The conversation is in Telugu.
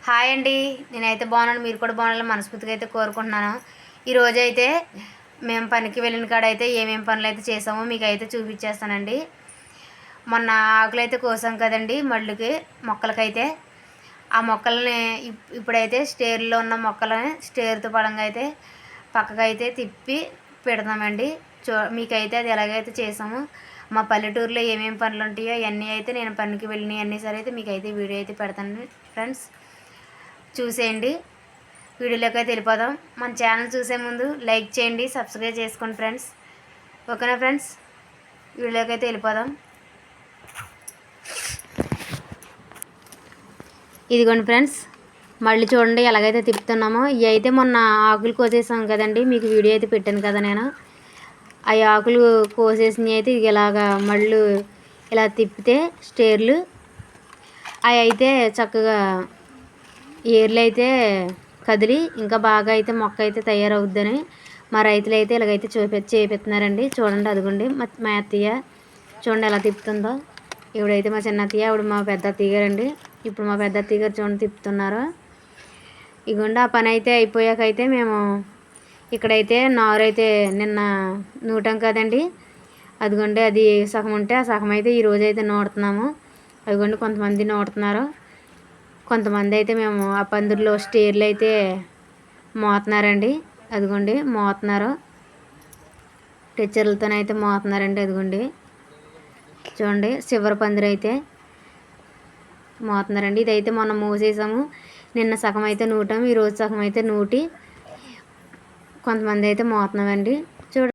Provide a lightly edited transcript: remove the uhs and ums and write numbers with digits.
హాయ్ అండి. నేనైతే బాగున్నాను. మీరు కూడా బాగుండాలని మనస్ఫూర్తిగా అయితే కోరుకుంటున్నాను. ఈరోజైతే మేము పనికి వెళ్ళిన కాడ అయితే ఏమేమి పనులు అయితే చేసామో మీకు అయితే చూపించేస్తానండి. మొన్న ఆకులైతే కోసాం కదండి మళ్ళీకి మొక్కలకైతే ఆ మొక్కల్ని ఇప్పుడైతే స్టేర్లో ఉన్న మొక్కలని స్టేర్తో పడంగా అయితే పక్కకైతే తిప్పి పెడతామండి. మీకైతే అది ఎలాగైతే చేసామో మా పల్లెటూరులో ఏమేమి పనులు ఉంటాయో అవన్నీ అయితే నేను పనికి వెళ్ళినవి అన్నీ సరే అయితే మీకైతే వీడియో అయితే పెడతాను ఫ్రెండ్స్. చూసేయండి. వీడియోలోకి అయితే వెళ్ళిపోదాం. మన ఛానల్ చూసే ముందు లైక్ చేయండి, సబ్స్క్రైబ్ చేసుకోండి ఫ్రెండ్స్. ఓకేనా ఫ్రెండ్స్, వీడియోలోకి అయితే వెళ్ళిపోదాం. ఇదిగోండి ఫ్రెండ్స్, మళ్ళీ చూడండి ఎలాగైతే తిప్పుతున్నామో. ఇవి అయితే మొన్న ఆకులు కోసేసాం కదండి, మీకు వీడియో అయితే పెట్టాను కదా నేను. ఆ ఆకులు కోసేసినవి అయితే ఇది ఇలాగా మళ్ళు ఇలా తిప్పితే స్టేర్లు అవి అయితే చక్కగా ఏర్లు అయితే కదిలి ఇంకా బాగా అయితే మొక్క అయితే తయారవుద్దని మా రైతులు అయితే ఇలాగైతే చేపిస్తున్నారండి. చూడండి, అదిగోండి మా అత్తయ్య చూడండి ఎలా తిప్పుతుందో. ఇవిడైతే మా చిన్న అత్తయ్య, ఆవిడ మా పెద్ద అత్తయ్య గారండి. ఇప్పుడు మా పెద్ద అత్తయ్య గారు చూడండి తిప్పుతున్నారు. ఇగోండి ఆ పని అయితే అయిపోయాకైతే మేము ఇక్కడైతే నారైతే నిన్న నూటాం కదండి. అదిగోండి అది సగం ఉంటే ఆ సగం అయితే ఈరోజు అయితే నూడుతున్నాము. అదిగోండి కొంతమంది నూడుతున్నారు, కొంతమంది అయితే మేము ఆ పందిరిలో స్టేర్లు అయితే మోతున్నారండి. అదిగోండి మోతున్నారు, టీచర్లతోనైతే మోతున్నారండి. అదిగోండి చూడండి చివరి పందిరి అయితే మోతున్నారండి. ఇదైతే మొన్న మూసేసాము, నిన్న సగం అయితే నూటాము, ఈరోజు సగం అయితే నూటి కొంతమంది అయితే మోతున్నామండి.